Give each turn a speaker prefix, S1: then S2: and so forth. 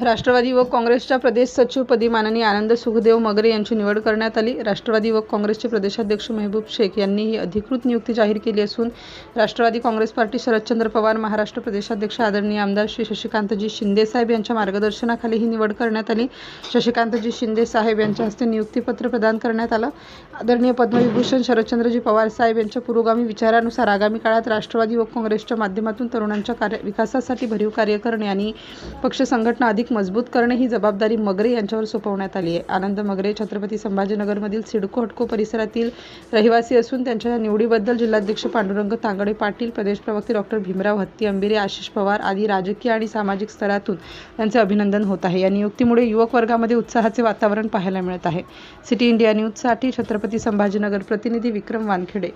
S1: राष्ट्रवादी युवक काँग्रेसच्या प्रदेश सचिवपदी माननीय आनंद सुखदेव मगरे यांची निवड करण्यात आली। राष्ट्रवादी युवक काँग्रेसचे प्रदेशाध्यक्ष महबूब शेख यांनी ही अधिकृत नियुक्ती जाहीर केली असून राष्ट्रवादी काँग्रेस पार्टी शरदचंद्र पवार महाराष्ट्र प्रदेशाध्यक्ष आदरणीय आमदार श्री शशिकांतजी शिंदे साहेब यांच्या मार्गदर्शनाखाली ही निवड करण्यात आली। शशिकांतजी शिंदे साहेब यांच्या हस्ते नियुक्तीपत्र प्रदान करण्यात आलं। आदरणीय पद्मविभूषण शरदचंद्रजी पवार साहेब यांच्या पुरोगामी विचारानुसार आगामी काळात राष्ट्रवादी युवक काँग्रेसच्या माध्यमातून तरुणांच्या विकासासाठी भरीव कार्य करणे आणि पक्ष संघटना अधिक मजबूत करणे ही जबाबदारी मगरे यांच्यावर सोपवण्यात आली आहे। आनंद मगरे छत्रपती संभाजीनगरमधील सिडको हटको परिसरातील रहिवासी असून त्यांच्या निवडीबद्दल जिल्हाध्यक्ष पांडुरंग तांगडे पाटील, प्रदेश प्रवक्ते डॉक्टर भीमराव हत्ती अंबिरे, आशिष पवार आदी राजकीय आणि सामाजिक स्तरातून त्यांचे अभिनंदन होत आहे। या नियुक्तीमुळे युवक वर्गामध्ये उत्साहाचे वातावरण पाहायला मिळत आहे। सिटी इंडिया न्यूजसाठी छत्रपती संभाजीनगर प्रतिनिधी विक्रम वानखेडे।